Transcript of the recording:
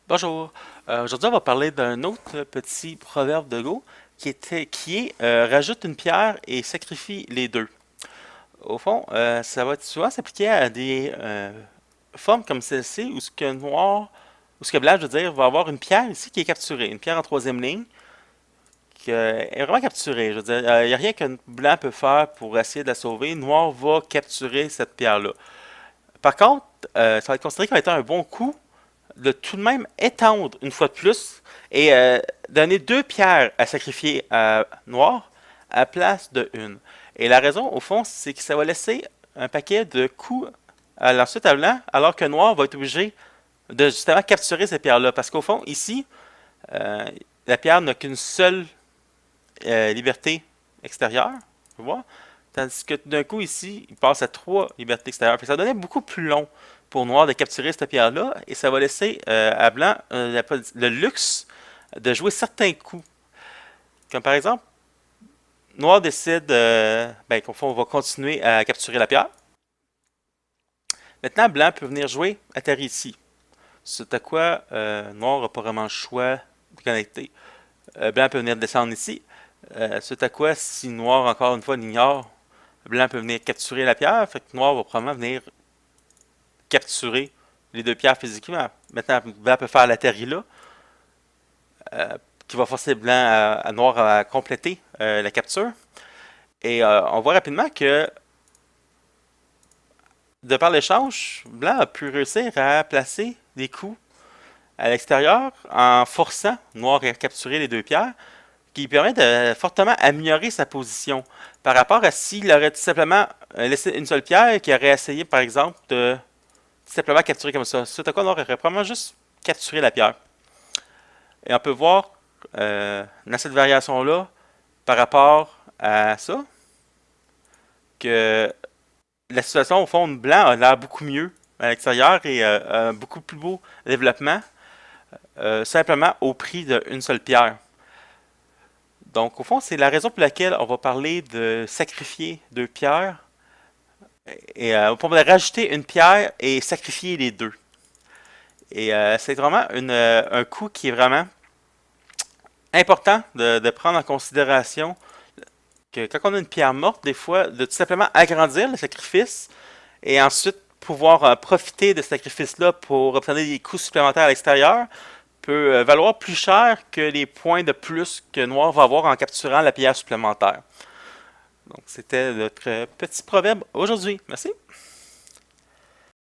Bonjour. Aujourd'hui, on va parler d'un autre petit proverbe de Go qui est rajoute une pierre et sacrifie les deux. Au fond, ça va souvent s'appliquer à des formes comme celle-ci où ce que noir, ou ce que blanc, je veux dire, va avoir une pierre ici qui est capturée, une pierre en troisième ligne qui est vraiment capturée. Je veux dire, il n'y a rien que blanc peut faire pour essayer de la sauver. Noir va capturer cette pierre-là. Par contre, ça va être considéré comme étant un bon coup de tout de même étendre une fois de plus et donner deux pierres à sacrifier à Noir à la place de une. Et la raison, au fond, c'est que ça va laisser un paquet de coups à l'ensuite à Blanc, alors que Noir va être obligé de justement capturer ces pierres-là. Parce qu'au fond, ici, euh, la pierre n'a qu'une seule liberté extérieure, tu vois? Tandis que d'un coup, ici, il passe à trois libertés extérieures. Puis ça donnait beaucoup plus long pour Noir de capturer cette pierre-là, et ça va laisser à Blanc le luxe de jouer certains coups. Comme par exemple, Noir décide qu'au fond, on va continuer à capturer la pierre. Maintenant, Blanc peut venir jouer atterrir ici. C'est à quoi Noir n'a pas vraiment le choix de connecter. Blanc peut venir descendre ici. C'est à quoi, si Noir, encore une fois, l'ignore, Blanc peut venir capturer la pierre. Fait que Noir va probablement venir capturer les deux pierres physiquement. Maintenant, Blanc peut faire l'atterri là, qui va forcer Blanc à Noir à compléter la capture. Et on voit rapidement que, de par l'échange, Blanc a pu réussir à placer des coups à l'extérieur en forçant Noir à capturer les deux pierres, qui permet de fortement améliorer sa position par rapport à s'il aurait tout simplement laissé une seule pierre et qu'il aurait essayé, par exemple, de tout simplement capturer comme ça. C'est à quoi Noir aurait probablement juste capturé la pierre. Et on peut voir dans cette variation-là, par rapport à ça, que la situation au fond de blanc a l'air beaucoup mieux à l'extérieur et un beaucoup plus beau développement, simplement au prix d'une seule pierre. Donc, au fond, c'est la raison pour laquelle on va parler de sacrifier deux pierres et on va rajouter une pierre et sacrifier les deux. Et c'est vraiment un coup qui est vraiment important de prendre en considération que quand on a une pierre morte, des fois, de tout simplement agrandir le sacrifice et ensuite pouvoir profiter de ce sacrifice-là pour obtenir des coups supplémentaires à l'extérieur peut valoir plus cher que les points de plus que Noir va avoir en capturant la pierre supplémentaire. Donc, c'était notre petit proverbe aujourd'hui. Merci.